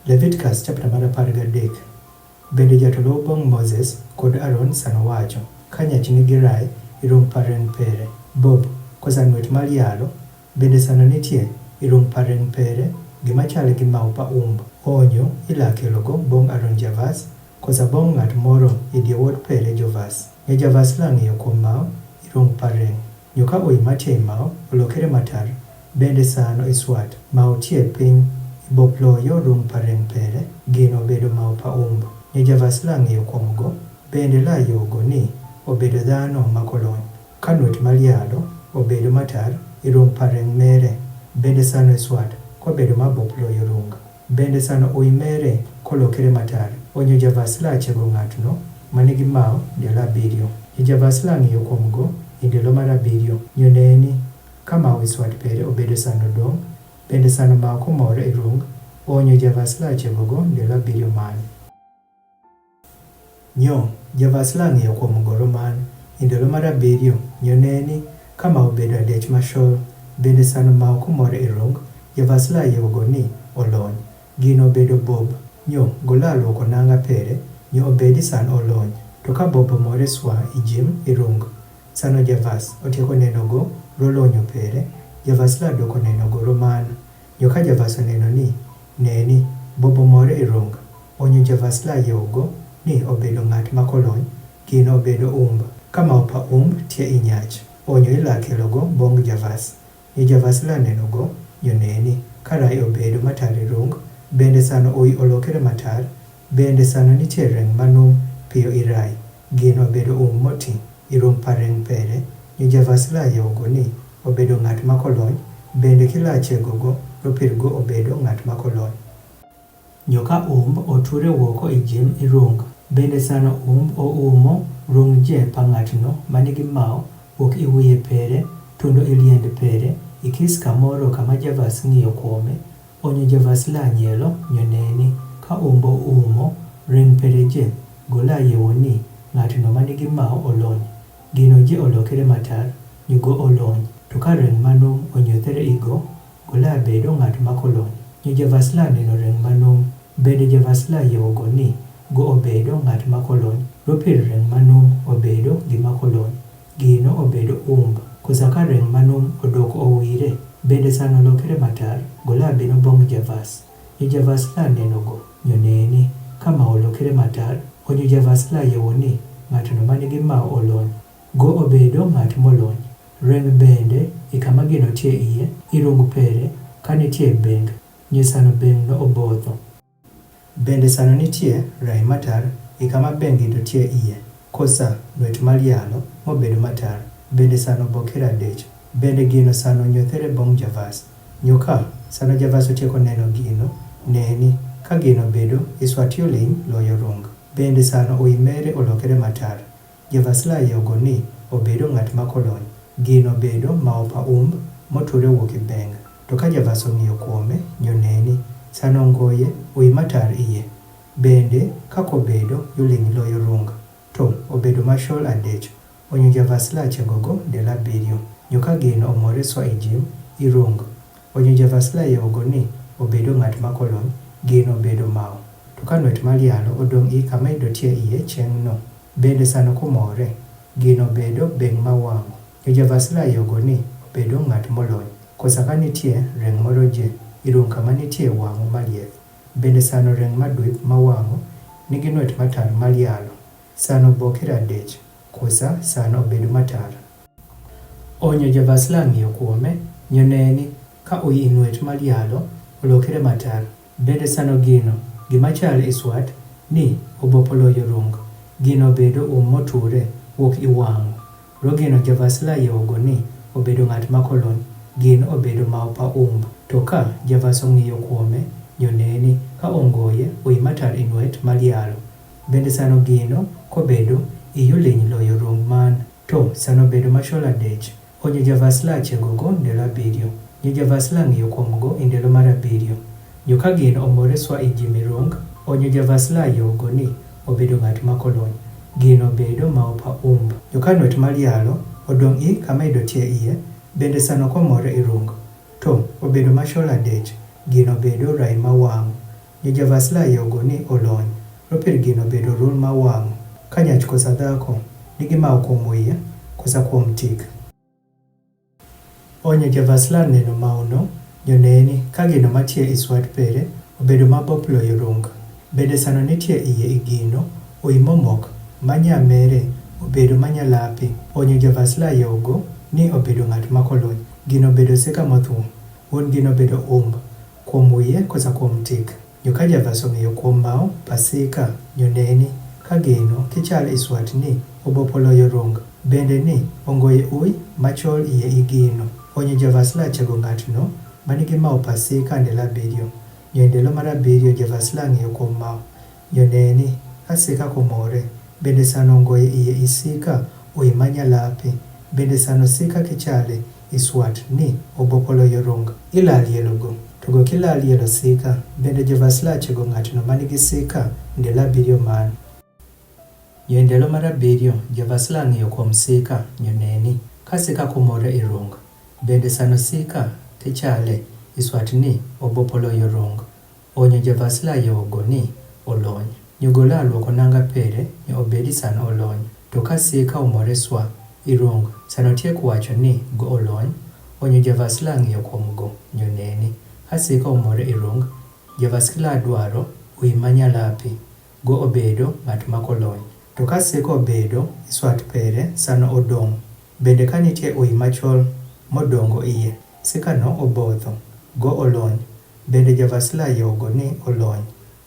Leviticus chapter mar 13. Bende jatelo bang' Moses kod Aaron sanowacho, ka nyach nigi rai, irung pareng pere. Bob, kosa ng'wech mar yalo, bende sano nitie, irung pareng pere, gima chal gi maupa onyo ila kelogo bong' Aaron javas, kosa bong' ng'at moro idie wuod pere jovas. Ne javas la ng'iyo kuom mao, irung pareng. Nyoka oi matie mao, olokere matar, bende sano iswat, mao tie piny, iboployo rung pareng pere, gino bedo maupa Ne javas la ng'iyo kuom go, bende la yogo ni, obedo dhano makolony. Ka ng'wech mar yalo, obedo matar, irung pareng mere, bende sano iswat, kobedo maboployo rung. Bende sano oi mere, kolokere matar, onyo javas la chego ng'atno, manigi mao ndalo 7. Javas la ng'iyo kuom go, ndalo mar 7, nyoneni, ka mao iswat pere obedo sano dong', bende sano mao komore e rung, onyo javas la chego go ndalo 7 mane. Nyo, javas la ng'iyo kuom goro mane, ndalo mar 7, nyoneni, ka mao obedo adech mashol, bende sano mao komore e rung, javas la yogo ni olony. Gino bedo bob, nyo, gola luoko nanga pere, nyo obedi san olony. To ka bob more swa ijim irung. Sano javas, otieko neno go, rolonyo pere, javas la doko neno goro mane. Nyo ka javas oneno ni, neni, bobo more e rung. Onyo javas la yogo, ni obedo ng'at makolony, gino obedo Ka maupa tie inyach, onyo ila kelogo bong' javas. Ni javas la neno go, nyoneni, ka rai obedo matar e rung, bende sano oi olokere matar, bende sano nitie reng manum piyo irai, gino obedo moti, irung pareng pere, ni javas la yogo ni, obedo ng'at makolony, bende kila chegogo, ropirgo obedo ng'at makolony. Nyoka oture woko ijim irung, bende sano oumo rung je pa ng'atno manigi mao, wuok iwiye pere, tundo iliend pere, ikis kamoro kama javas ng'iyo kuome, onyo javas la nyielo, nyoneni, ka umo, ring pere je, gola yewo ni, ng'atno manigi mao olony. Gino je olokere matar, nyugo olony, to ka ring manum onyothere igo, gola bedo ng'at makolony. Nyo javas la neno ring manum, bende javas la yogo ni, go obedo ng'at makolony. Ropir ring manum obedo gima kolony. Gino obedo kosa ka ring manum odoko owire, bende sano olokere matar, gola bedo bong' javas. Nyo javas la neno go, nyoneni, ka mao olokere matar, onyo javas la yowo ni, ng'atno manigi mao olony. Go obedo ng'at molony. Ring bende, ikama gino tie iye, irung pere, ka nitie beng, nyo sano beng no obodho. Bende sano nitie rai matar, ikama bengi do tie iye, kosa ng'wech mar yalo, mobedo matar, bende sano bokere adech, bende gino sano nyothere bong' javas. Nyoka, sano javas otieko neno gino, neni, ka gino bedo iswat yoliny loyo rung. Bende sano oi mere olokere matar, javas la yogo ni, obedo ng'at makolony. Gino bedo maopa moture wuok e beng. To ka javas ong'iyo kuome, nyoneni, sano ngoye oi matar iye. Bende, kakobedo yoliny loyo rung. To, obedo mashol adech, onyo javas la chegogo ndalo 7. Nyoka gino omore swa ijim, irung. Onyo javas la yogo ni, obedo ng'at makolony, gino bedo mao. To ka ng'wech mar yalo odong' i kama idotie iye chieng' no, bende sano komore, gino bedo beng' mawang'o. Nyo javas la yogo ni, obedo ng'at molony. Kosa ka nitie reng moro je, irung kama nitie wang'o malieth. Bende sano reng madwip mawang'o, nigi ng'wech matar mar yalo. Sano bokere adech, kosa sano obedo matar. Onyo javas la ng'iyo kuome, nyoneni, ka oi ng'wech mar yalo, olokere matar. Bende sano gino, gima chal iswat, ni obopoloyo rung. Gino bedo moture, wuok iwang'o. Rogino javas la yogo ni, obedo ng'at makolony, gino obedo maopa To ka javas ong'iyo kuome, nyoneni, ka ongoye oi matar ng'wech mar yalo. Bende sano gino, kobedo iyoliny loyo rung man, to sano bedo mashol adech, onyo javas la chegogo ndalo 7. Nyo javas la ng'iyo kuom go ndalo mar 7. Nyo ka gino omore swa ijimi rung, onyo javas la yogo ni, obedo ng'at makolony. Gino bedo maopa Nyo ka ng'wech mar yalo, odong' i kama idotie iye, bende sano komore i rung. To, obedo mashol adech, gino bedo rai mawang'o. nyo javasla yogo ni olony ropir gino bedo rul mawang' ka nyach kosa dhako nigi mao kuom wiye kosa kuom tik. Onyo javasla neno maono nyoneni ka gino matie iswat pere obedo mabop loyo rung. Bende sano nitie iye igino oimomok manya mere obedo manyalapi. Onyo javasla yogo ni obedo ng'at makolony. Gino bedo seka mothuo. Wuon gino bedo kuom wiye kosa kuom tik. Nyoka javas ong'eyo kuom mao pasika nyoneni ka gino kichal iswat ni obopo loyo rung. Bende ni ongoye ui machol iye igino. Onyo javasla chego ng'atno manigi mao pasika ndalo abiriyo. Ndalo mar abiriyo javasla ng'eyo kuom mao nyoneni asika komore. Bende sano ongoye iye isika ui manyalapi. Bende sano sika kichale iswat ni obopo loyo rung. Ilal yelogo. Togo kilal yelo sika bende javasla chego ng'atno manigi sika ndalo abiriyo man. Ndalo mar abiriyo javasla ng'eyo kuom sika nyoneni ka sika komore i rung. Bende sano sika tichale iswat ni obopo loyo rung. Onyo javasla yogo ni olony. Nyugola luoko nanga pere nyo obedi sano olony. To ka sika omore swa i rung sano tiek wacho ni go olony. Onyo javasla ng'eyo kuom go nyoneni ka sika omore i rung javasla dwaro ui manyalapi go obedo ng'at makolony. To ka sika obedo iswat pere sano odong'. Bende ka nitie ui machol modongo iye sika no obodho go olony. Bende javasla yogo ni olony.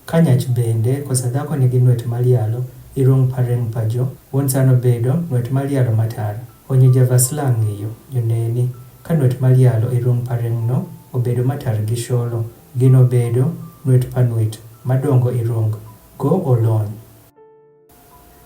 Ka nyach bende kosa dhako nigi nwet malialo irung pareng pajo wuon sano bedo nwet malialo matar. Onyo javasla ng'eyo nyoneni ka nwet malialo irung pareng no obedo matar gi sholo. Gino bedo nwet panwit madongo irung go olony.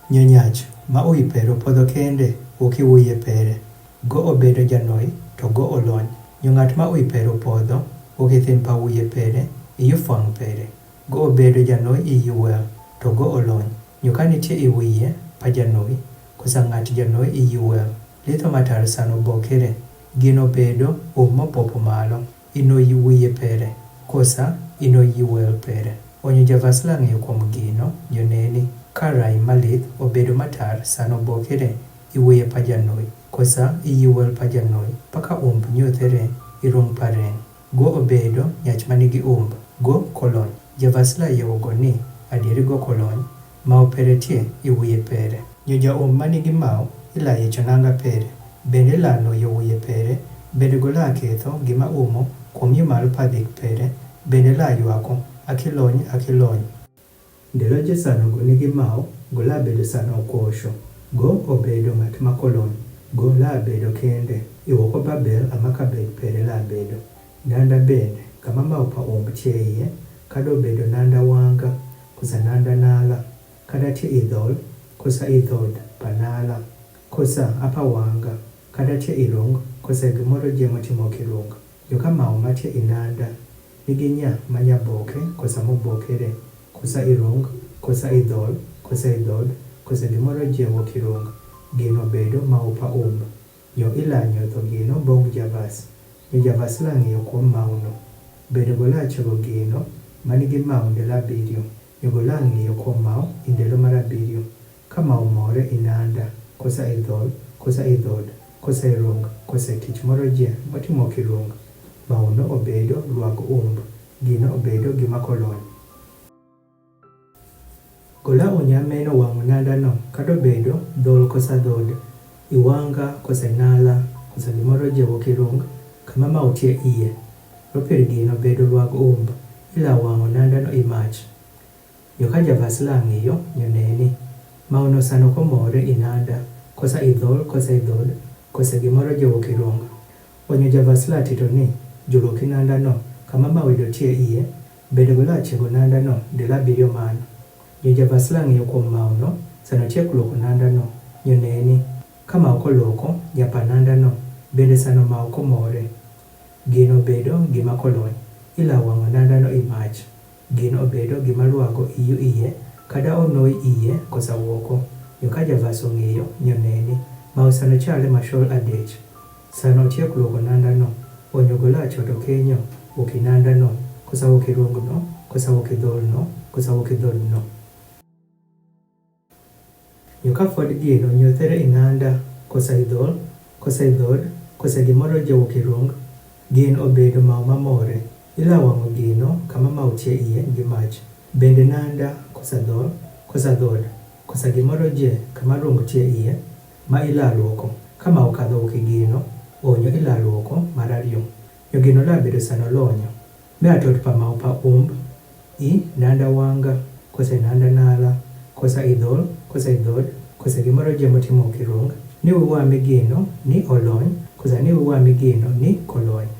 Nyo nyach ma ui pero podho kende ok iwuye pere go obedo janoi to go olony. Nyo ng'at ma ui pero podho ok ithin pa wuye pere iyu fwang' pere go obedo janoi iyu wel to go olony. Nyo ka nitie i wiye pa janoi kosa ng'at janoi iyu wel litho matar sano bokere gino bedo mopopo malo ino wiye pere kosa ino iyu wel pere. Onyo javasla ng'eyo kuom gino nyoneni ka rai malith obedo matar sano bokere iwiye pa janoi kosa iyu wel pa janoi paka nyuthere irung pareng go obedo nyach manigi go kolony. Javasla yogo ni adieri go kolony. Mao pere tie iwiye pere. Nyo ja manigi mao ilaye chonanga pere. Bende lano wiye pere. Bende gola ketho gima umo kuom malo padhik pere. Bende la yuako akilony. Ndalo jesano go nigi mao gola bedo sano okosho. Go obedo ng'at makolony. Go la bedo kende. Iwoko babel amaka bed pere la bedo. Nanda bende kama mao pa tie iye kado bedo nanda wanga kosa nanda nala kada tie idhol kosa idhod panala kosa apa wanga kada tie irung kosa gimoro jemo timo kirung. Yo ka mao matie inanda nigi nya manya boke kosa mobokere kosa irung kosa idhol kosa idhod kosa gimoro jemo kirung. Gino bedo mao pa yo ilanyo to gino bong javas. Yo javasla ng'eyo kuom maono. Bende gola chego gino manigi mao ndalo abiriyo. Yo gola ng'eyo kuom mao ndalo mar abiriyo. Ka mao more inanda kosa idhol kosa idhod kosa irung kosa tich moro je matimo kirung. Maono obedo rwako gino obedo gima kolony. Gola onyameno wang'o nanda no kado bedo dhol kosa dhod iwanga kosa nala kosa gimoro jewo kirung kama mao tie iye. Ropir gino bedo rwako ila wang'o nanda no imach. Yo ka javasla ng'eyo nyoneni maono sano komore inanda kosa idhol kosa idhod kosa gimoro jewo kirung. Onyo javasla tito ni juluoki nanda no kama mao tie iye. Bende gola chego nanda no ndalo abiriyo man. Yo javasla ng'eyo kuom maono sano tiek luoko nanda no nyoneni ka mao koloko nyapa nanda no bende sano mao komore. Gino bedo gima kolony. Ila wang'o nanda no imach. Gino obedo gima lwago iyu iye kada onoi iye kosa woko. Yo ka javas ong'eyo nyoneni mao sano chale mashol adech. Sano tiek luoko nanda no. Onyo gola choto kenyo woki nanda no kosa wokirung no kosa wuok e dhol no, kosa wuok e dhol no. Yo ka fod gino nyothere e nanda, kosa e dhol, kosa e dhod, kosa gimoro jawuok e rung, gin obedo mau mamore. Ila wang'o gino kama mau tie iye gi mach. Bende nanda, kosa dhol, kosa dhod, kosa gimoro je kama rung tie iye ma ila luoko. Kama okadho wuok e gino, onyo ila luoko mar ariyo. Yo gino la bedo sano lonyo. Me atot pa mau pa i nanda wanga, kosa nanda nala, kosa e dhol, kosa e dhod, kosa gimoro je motimo kirung. Ni wame gino ni olony, kosa ni wame gino ni kolony.